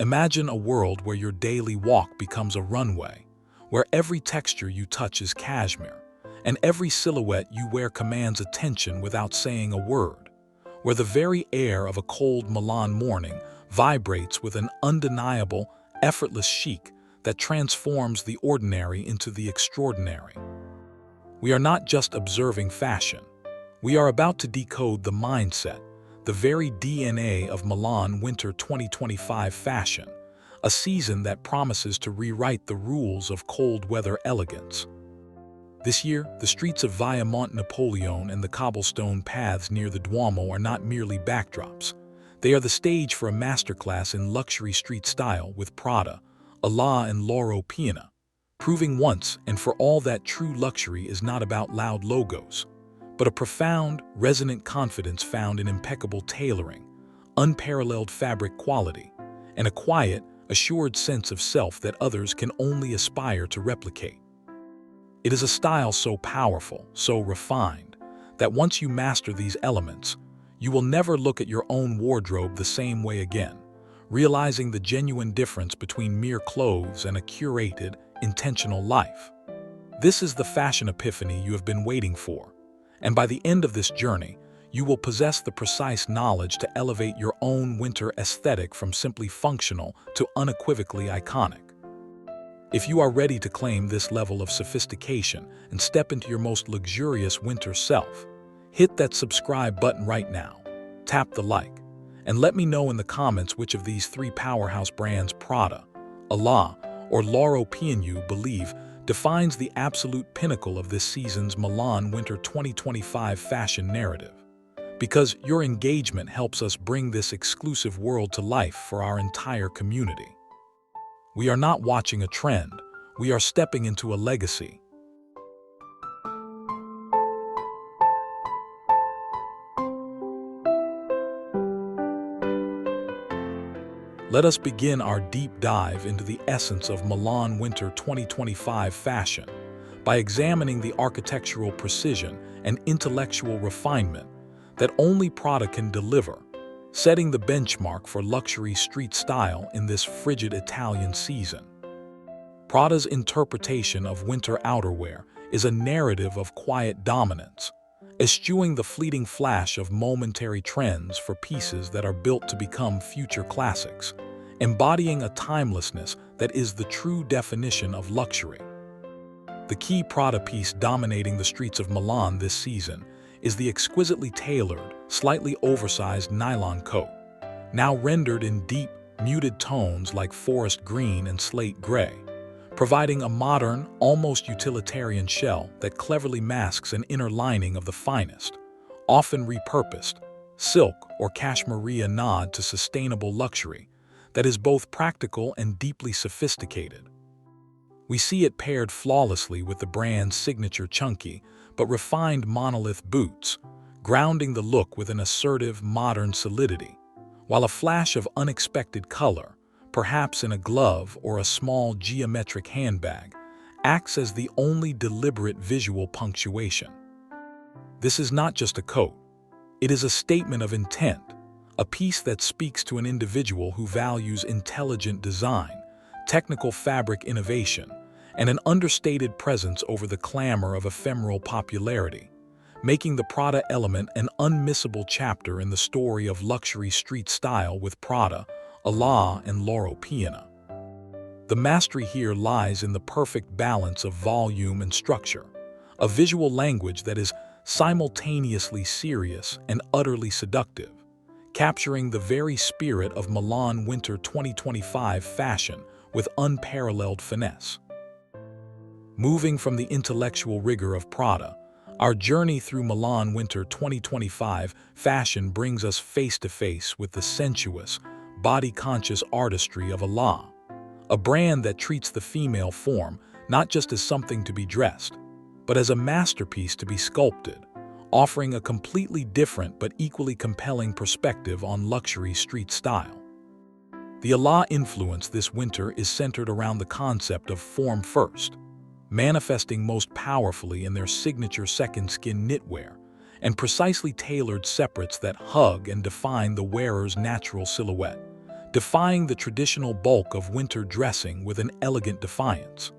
Imagine a world where your daily walk becomes a runway, where every texture you touch is cashmere, and every silhouette you wear commands attention without saying a word, where the very air of a cold Milan morning vibrates with an undeniable, effortless chic that transforms the ordinary into the extraordinary. We are not just observing fashion. We are about to decode the mindset, the very DNA of Milan Winter 2025 fashion, a season that promises to rewrite the rules of cold weather elegance. This year, the streets of Via Monte Napoleone and the cobblestone paths near the Duomo are not merely backdrops. They are the stage for a masterclass in luxury street style with Prada, Alaïa Loro Piana, proving once and for all that true luxury is not about loud logos, but a profound, resonant confidence found in impeccable tailoring, unparalleled fabric quality, and a quiet, assured sense of self that others can only aspire to replicate. It is a style so powerful, so refined, that once you master these elements, you will never look at your own wardrobe the same way again, realizing the genuine difference between mere clothes and a curated, intentional life. This is the fashion epiphany you have been waiting for, and by the end of this journey, you will possess the precise knowledge to elevate your own winter aesthetic from simply functional to unequivocally iconic. If you are ready to claim this level of sophistication and step into your most luxurious winter self, hit that subscribe button right now, tap the like, and let me know in the comments which of these three powerhouse brands Prada, Alaïa, or Loro Piana you believe defines the absolute pinnacle of this season's Milan Winter 2025 fashion narrative. Because your engagement helps us bring this exclusive world to life for our entire community. We are not watching a trend, we are stepping into a legacy. Let us begin our deep dive into the essence of Milan Winter 2025 fashion by examining the architectural precision and intellectual refinement that only Prada can deliver, setting the benchmark for luxury street style in this frigid Italian season. Prada's interpretation of winter outerwear is a narrative of quiet dominance, eschewing the fleeting flash of momentary trends for pieces that are built to become future classics, embodying a timelessness that is the true definition of luxury. The key Prada piece dominating the streets of Milan this season is the exquisitely tailored, slightly oversized nylon coat, now rendered in deep, muted tones like forest green and slate gray, providing a modern, almost utilitarian shell that cleverly masks an inner lining of the finest, often repurposed, silk or cashmere nod to sustainable luxury that is both practical and deeply sophisticated. We see it paired flawlessly with the brand's signature chunky but refined monolith boots, grounding the look with an assertive, modern solidity, while a flash of unexpected color, perhaps in a glove or a small geometric handbag, acts as the only deliberate visual punctuation. This is not just a coat. It is a statement of intent, a piece that speaks to an individual who values intelligent design, technical fabric innovation, and an understated presence over the clamor of ephemeral popularity, making the Prada element an unmissable chapter in the story of luxury street style with Prada, Alaïa Loro Piana. The mastery here lies in the perfect balance of volume and structure, a visual language that is simultaneously serious and utterly seductive, capturing the very spirit of Milan Winter 2025 fashion with unparalleled finesse. Moving from the intellectual rigor of Prada, our journey through Milan Winter 2025 fashion brings us face to face with the sensuous, body-conscious artistry of Alaïa, a brand that treats the female form not just as something to be dressed, but as a masterpiece to be sculpted, offering a completely different but equally compelling perspective on luxury street style. The Alaïa influence this winter is centered around the concept of form first, manifesting most powerfully in their signature second skin knitwear and precisely tailored separates that hug and define the wearer's natural silhouette, defying the traditional bulk of winter dressing with an elegant defiance.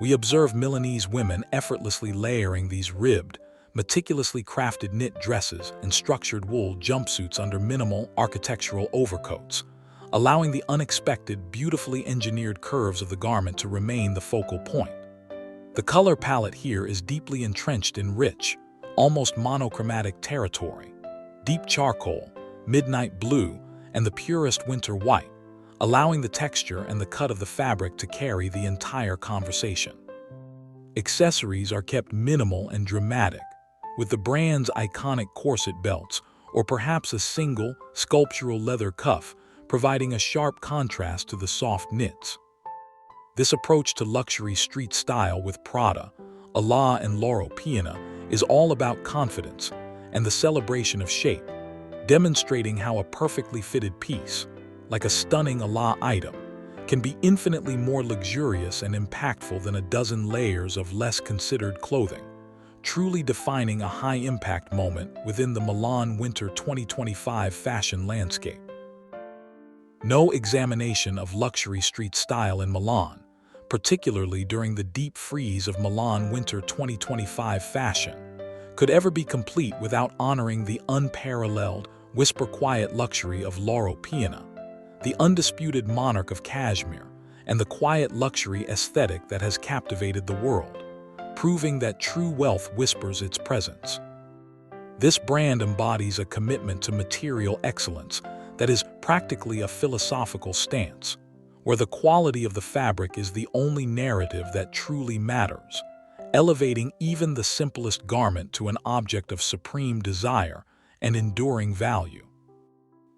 We observe Milanese women effortlessly layering these ribbed, meticulously crafted knit dresses and structured wool jumpsuits under minimal architectural overcoats, allowing the unexpected, beautifully engineered curves of the garment to remain the focal point. The color palette here is deeply entrenched in rich, almost monochromatic territory: deep charcoal, midnight blue, and the purest winter white, allowing the texture and the cut of the fabric to carry the entire conversation. Accessories are kept minimal and dramatic, with the brand's iconic corset belts or perhaps a single, sculptural leather cuff providing a sharp contrast to the soft knits. This approach to luxury street style with Prada, Alaïa Loro Piana is all about confidence and the celebration of shape, demonstrating how a perfectly fitted piece, like a stunning Alaïa item, can be infinitely more luxurious and impactful than a dozen layers of less considered clothing, truly defining a high-impact moment within the Milan Winter 2025 fashion landscape. No examination of luxury street style in Milan, particularly during the deep freeze of Milan Winter 2025 fashion, could ever be complete without honoring the unparalleled, whisper-quiet luxury of Loro Piana, the undisputed monarch of cashmere, and the quiet luxury aesthetic that has captivated the world, proving that true wealth whispers its presence. This brand embodies a commitment to material excellence that is practically a philosophical stance, where the quality of the fabric is the only narrative that truly matters, elevating even the simplest garment to an object of supreme desire and enduring value.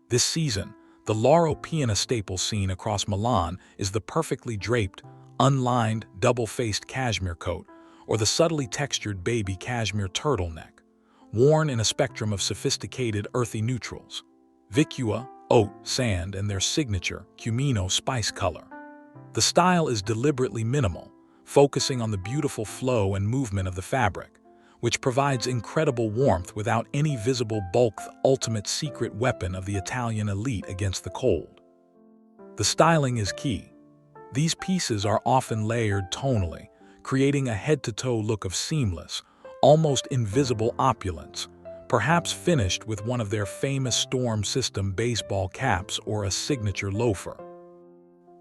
This season, the Loro Piana staple seen across Milan is the perfectly draped, unlined, double-faced cashmere coat or the subtly textured baby cashmere turtleneck, worn in a spectrum of sophisticated earthy neutrals: vicua, oat, sand, and their signature cumino spice color. The style is deliberately minimal, focusing on the beautiful flow and movement of the fabric, which provides incredible warmth without any visible bulk, the ultimate secret weapon of the Italian elite against the cold. The styling is key. These pieces are often layered tonally, creating a head-to-toe look of seamless, almost invisible opulence, perhaps finished with one of their famous storm system baseball caps or a signature loafer.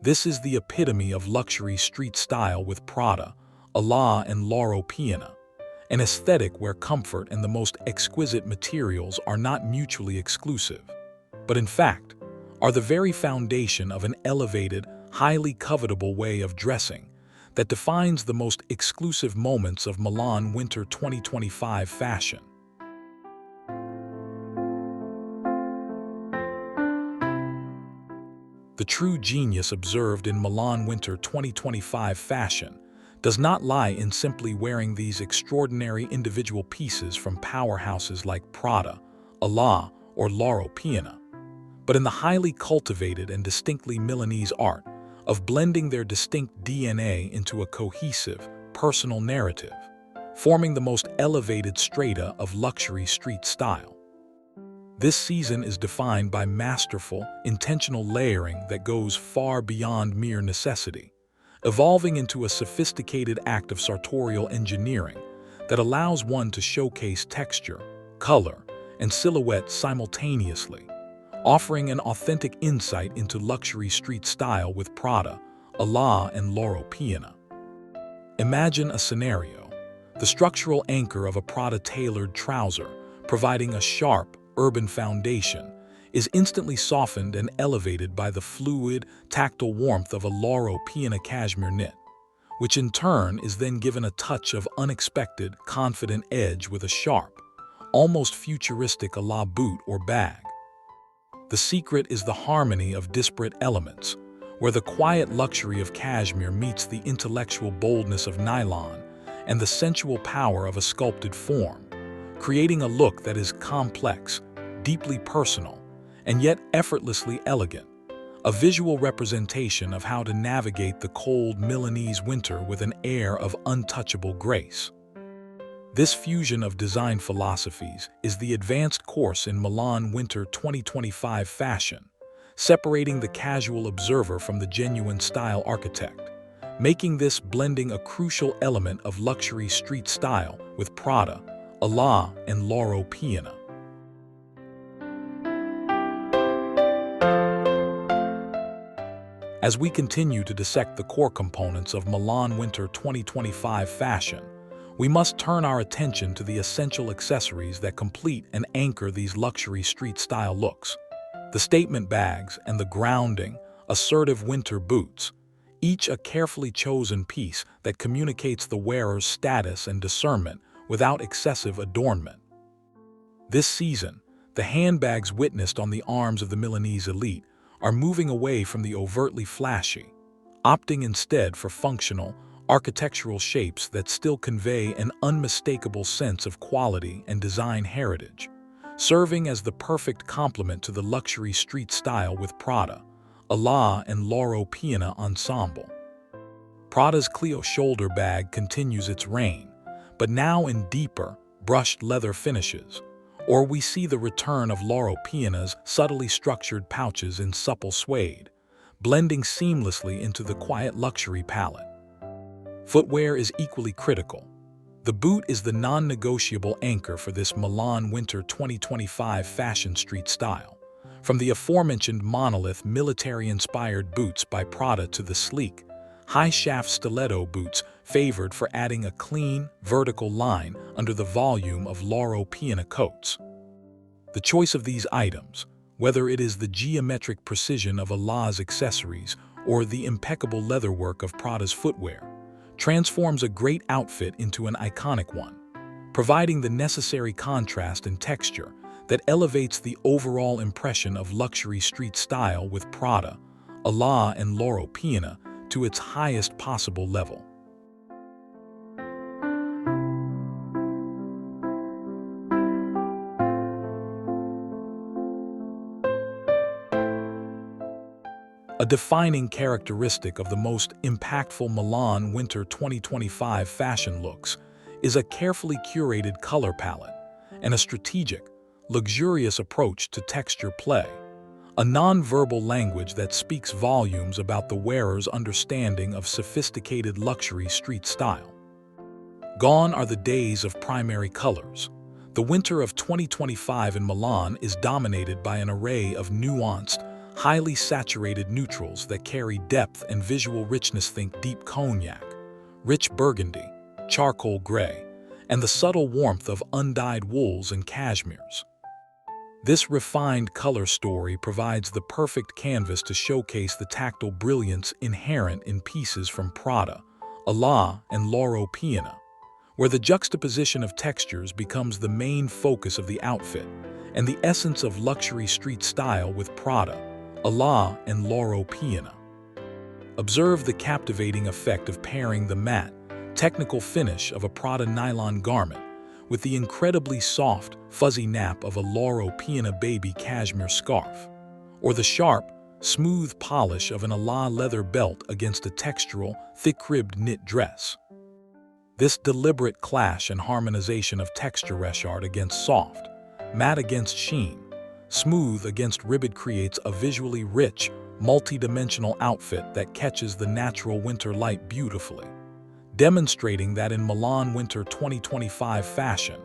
This is the epitome of luxury street style with Prada, Alaïa Loro Piana, an aesthetic where comfort and the most exquisite materials are not mutually exclusive, but in fact, are the very foundation of an elevated, highly covetable way of dressing that defines the most exclusive moments of Milan Winter 2025 fashion. The true genius observed in Milan Winter 2025 fashion does not lie in simply wearing these extraordinary individual pieces from powerhouses like Prada, Alaïa, or Loro Piana, but in the highly cultivated and distinctly Milanese art of blending their distinct DNA into a cohesive, personal narrative, forming the most elevated strata of luxury street style. This season is defined by masterful, intentional layering that goes far beyond mere necessity, evolving into a sophisticated act of sartorial engineering that allows one to showcase texture, color, and silhouette simultaneously, offering an authentic insight into luxury street style with Prada, Alaïa Loro Piana. Imagine a scenario: the structural anchor of a Prada-tailored trouser, providing a sharp, urban foundation, is instantly softened and elevated by the fluid, tactile warmth of a Loro Piana cashmere knit, which in turn is then given a touch of unexpected, confident edge with a sharp, almost futuristic a la boot or bag. The secret is the harmony of disparate elements, where the quiet luxury of cashmere meets the intellectual boldness of nylon and the sensual power of a sculpted form, creating a look that is complex, deeply personal, and yet effortlessly elegant, a visual representation of how to navigate the cold Milanese winter with an air of untouchable grace. This fusion of design philosophies is the advanced course in Milan Winter 2025 fashion, separating the casual observer from the genuine style architect, making this blending a crucial element of luxury street style with Prada, Alaïa, and Loro Piana. As we continue to dissect the core components of Milan Winter 2025 fashion, we must turn our attention to the essential accessories that complete and anchor these luxury street-style looks. The statement bags and the grounding, assertive winter boots, each a carefully chosen piece that communicates the wearer's status and discernment without excessive adornment. This season, the handbags witnessed on the arms of the Milanese elite are moving away from the overtly flashy, opting instead for functional, architectural shapes that still convey an unmistakable sense of quality and design heritage, serving as the perfect complement to the luxury street style with Prada, Alaïa, and Loro Piana ensemble. Prada's Clio shoulder bag continues its reign, but now in deeper, brushed leather finishes, or we see the return of Loro Piana's subtly structured pouches in supple suede, blending seamlessly into the quiet luxury palette. Footwear is equally critical. The boot is the non-negotiable anchor for this Milan Winter 2025 fashion street style. From the aforementioned monolith military-inspired boots by Prada to the sleek, high-shaft stiletto boots favored for adding a clean, vertical line under the volume of Loro Piana coats. The choice of these items, whether it is the geometric precision of Alaïa's accessories or the impeccable leatherwork of Prada's footwear, transforms a great outfit into an iconic one, providing the necessary contrast and texture that elevates the overall impression of luxury street style with Prada, Alaïa, and Loro Piana to its highest possible level. A defining characteristic of the most impactful Milan Winter 2025 fashion looks is a carefully curated color palette and a strategic, luxurious approach to texture play, a non-verbal language that speaks volumes about the wearer's understanding of sophisticated luxury street style. Gone are the days of primary colors. The winter of 2025 in Milan is dominated by an array of nuanced, highly saturated neutrals that carry depth and visual richness. Think deep cognac, rich burgundy, charcoal gray, and the subtle warmth of undyed wools and cashmeres. This refined color story provides the perfect canvas to showcase the tactile brilliance inherent in pieces from Prada, Alaïa, and Loro Piana, where the juxtaposition of textures becomes the main focus of the outfit and the essence of luxury street style with Prada, Alaïa, and Loro Piana. Observe the captivating effect of pairing the matte, technical finish of a Prada nylon garment with the incredibly soft, fuzzy nap of a Loro Piana baby cashmere scarf, or the sharp, smooth polish of an Alaïa leather belt against a textural, thick-ribbed knit dress. This deliberate clash and harmonization of texture reshard against soft, matte against sheen, smooth against ribbed creates a visually rich, multi-dimensional outfit that catches the natural winter light beautifully, demonstrating that in Milan Winter 2025 fashion,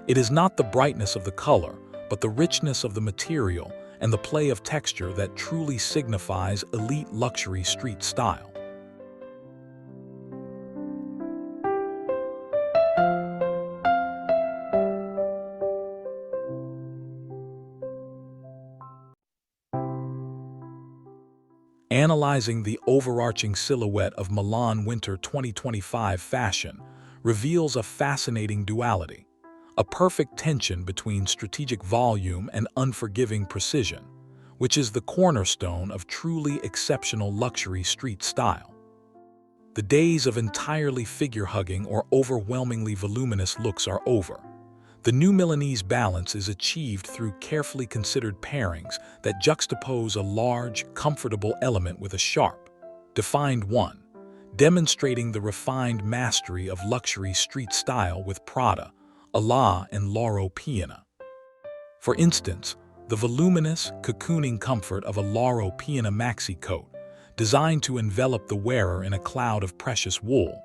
it is not the brightness of the color, but the richness of the material and the play of texture that truly signifies elite luxury street style. Analyzing the overarching silhouette of Milan Winter 2025 fashion reveals a fascinating duality, a perfect tension between strategic volume and unforgiving precision, which is the cornerstone of truly exceptional luxury street style. The days of entirely figure-hugging or overwhelmingly voluminous looks are over. The new Milanese balance is achieved through carefully considered pairings that juxtapose a large, comfortable element with a sharp, defined one, demonstrating the refined mastery of luxury street style with Prada, Alaïa, and Loro Piana. For instance, The voluminous, cocooning comfort of a Loro Piana maxi coat, designed to envelop the wearer in a cloud of precious wool,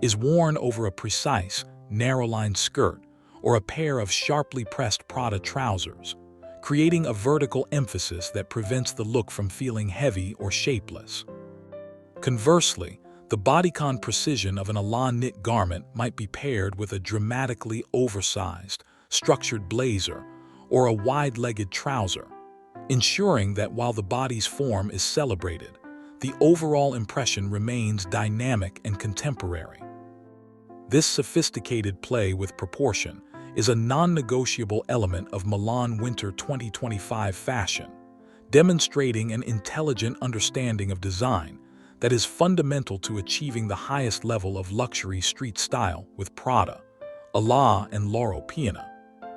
is worn over a precise, narrow-lined skirt or a pair of sharply pressed Prada trousers, creating a vertical emphasis that prevents the look from feeling heavy or shapeless. Conversely, the bodycon precision of an Alaïa knit garment might be paired with a dramatically oversized, structured blazer or a wide-legged trouser, ensuring that while the body's form is celebrated, the overall impression remains dynamic and contemporary. This sophisticated play with proportion is a non-negotiable element of Milan Winter 2025 fashion, demonstrating an intelligent understanding of design that is fundamental to achieving the highest level of luxury street style with Prada, Alaïa Loro Piana,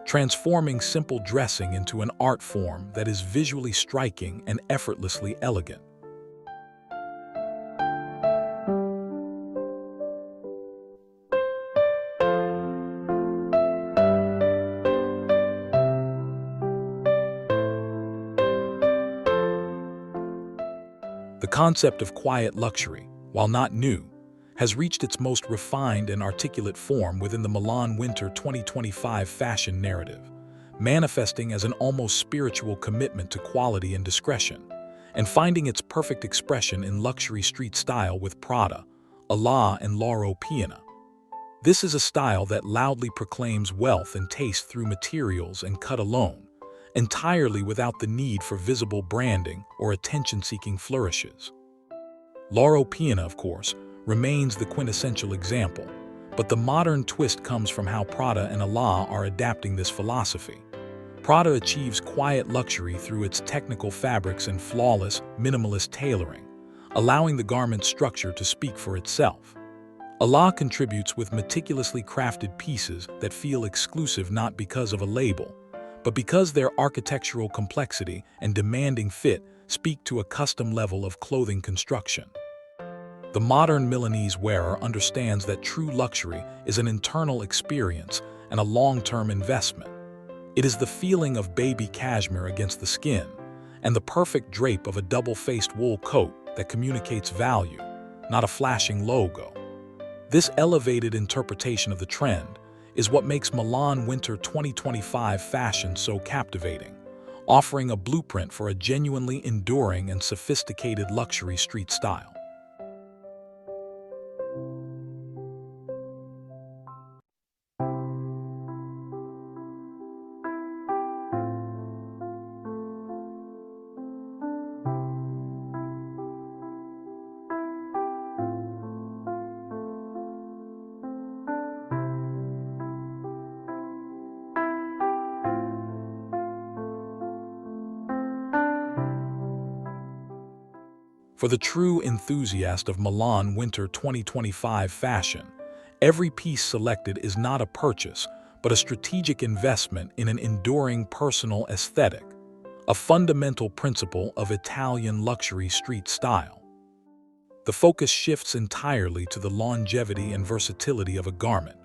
transforming simple dressing into an art form that is visually striking and effortlessly elegant. The concept of quiet luxury, while not new, has reached its most refined and articulate form within the Milan Winter 2025 fashion narrative, manifesting as an almost spiritual commitment to quality and discretion, and finding its perfect expression in luxury street style with Prada, Alaïa Loro Piana. This is a style that loudly proclaims wealth and taste through materials and cut alone, entirely without the need for visible branding or attention-seeking flourishes. Loro Piana, of course, remains the quintessential example, but the modern twist comes from how Prada and Alaïa are adapting this philosophy. Prada achieves quiet luxury through its technical fabrics and flawless, minimalist tailoring, allowing the garment's structure to speak for itself. Alaïa contributes with meticulously crafted pieces that feel exclusive not because of a label, but because their architectural complexity and demanding fit speak to a custom level of clothing construction. The modern Milanese wearer understands that true luxury is an internal experience and a long-term investment. It is the feeling of baby cashmere against the skin and the perfect drape of a double-faced wool coat that communicates value, not a flashing logo. This elevated interpretation of the trend is what makes Milan Winter 2025 fashion so captivating, offering a blueprint for a genuinely enduring and sophisticated luxury street style. For the true enthusiast of Milan Winter 2025 fashion, every piece selected is not a purchase, but a strategic investment in an enduring personal aesthetic, a fundamental principle of Italian luxury street style. The focus shifts entirely to the longevity and versatility of a garment,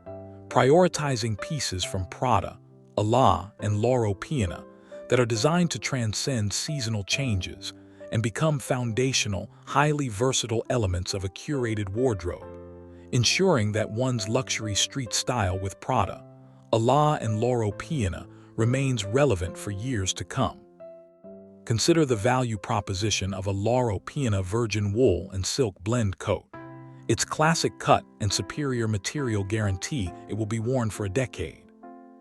prioritizing pieces from Prada, Alaïa, Loro Piana that are designed to transcend seasonal changes and become foundational, highly versatile elements of a curated wardrobe, ensuring that one's luxury street style with Prada, Alaïa Loro Piana remains relevant for years to come. Consider the value proposition of a Loro Piana virgin wool and silk blend coat. Its classic cut and superior material guarantee it will be worn for a decade.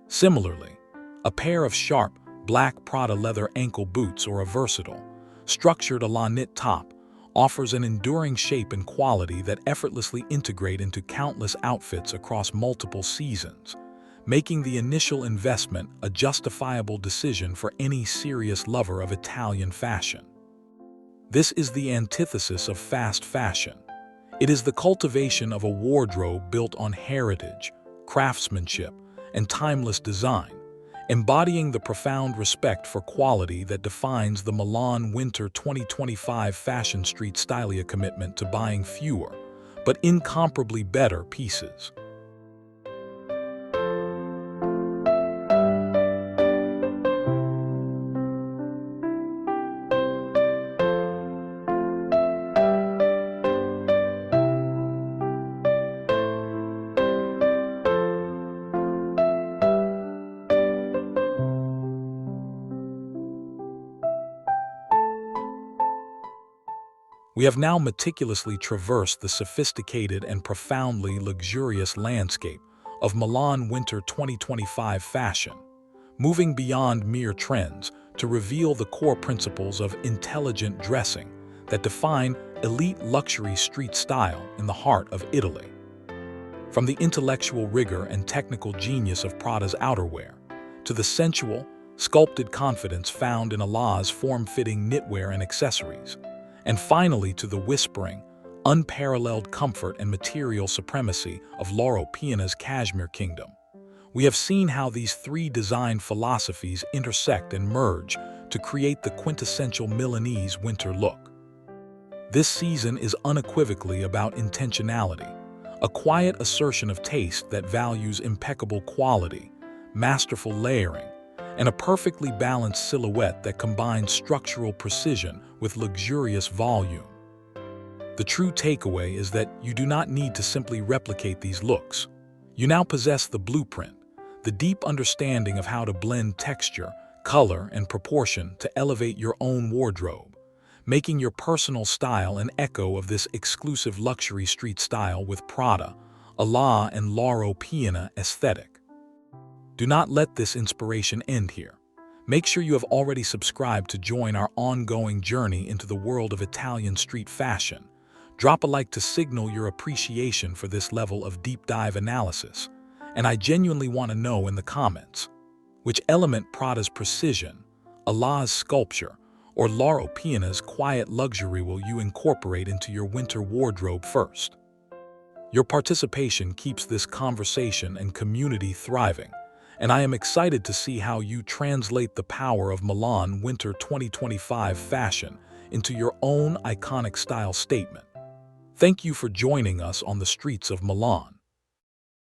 Similarly, a pair of sharp, black Prada leather ankle boots or a versatile, structured Alaïa knit top offers an enduring shape and quality that effortlessly integrate into countless outfits across multiple seasons, making the initial investment a justifiable decision for any serious lover of Italian fashion. This is the antithesis of fast fashion. It is the cultivation of a wardrobe built on heritage, craftsmanship, and timeless design, embodying the profound respect for quality that defines the Milan Winter 2025 fashion street stylia commitment to buying fewer, but incomparably better pieces. We have now meticulously traversed the sophisticated and profoundly luxurious landscape of Milan Winter 2025 fashion, moving beyond mere trends to reveal the core principles of intelligent dressing that define elite luxury street style in the heart of Italy. From the intellectual rigor and technical genius of Prada's outerwear, to the sensual, sculpted confidence found in Alaïa's form-fitting knitwear and accessories, and finally to the whispering, unparalleled comfort and material supremacy of Loro Piana's cashmere kingdom, we have seen how these three design philosophies intersect and merge to create the quintessential Milanese winter look. This season is unequivocally about intentionality, a quiet assertion of taste that values impeccable quality, masterful layering, and a perfectly balanced silhouette that combines structural precision with luxurious volume. The true takeaway is that you do not need to simply replicate these looks. You now possess the blueprint, the deep understanding of how to blend texture, color, and proportion to elevate your own wardrobe, making your personal style an echo of this exclusive luxury street style with Prada, Alaïa, and Loro Piana aesthetic. Do not let this inspiration end here. Make sure you have already subscribed to join our ongoing journey into the world of Italian street fashion. Drop a like to signal your appreciation for this level of deep dive analysis. And I genuinely want to know in the comments, which element Prada's precision, Alaïa's sculpture, or Loro Piana's quiet luxury will you incorporate into your winter wardrobe first? Your participation keeps this conversation and community thriving, and I am excited to see how you translate the power of Milan Winter 2025 fashion into your own iconic style statement. Thank you for joining us on the streets of Milan.